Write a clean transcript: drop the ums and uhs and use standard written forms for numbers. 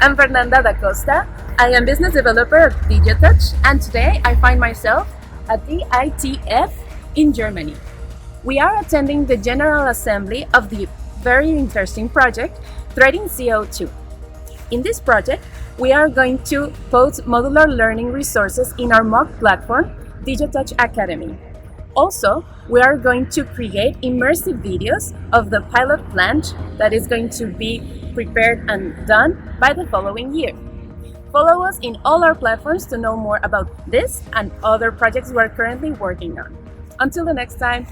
I'm Fernanda da Costa. I am business developer at Digiotouch, and today I find myself at the ITF in Germany. We are attending the General Assembly of the very interesting project Threading-CO2. In this project, we are going to post modular learning resources in our MOOC platform, Digiotouch Academy. Also, we are going to create immersive videos of the pilot plant that is going to be prepared and done by the following year. Follow us in all our platforms to know more about this and other projects we're currently working on. Until the next time.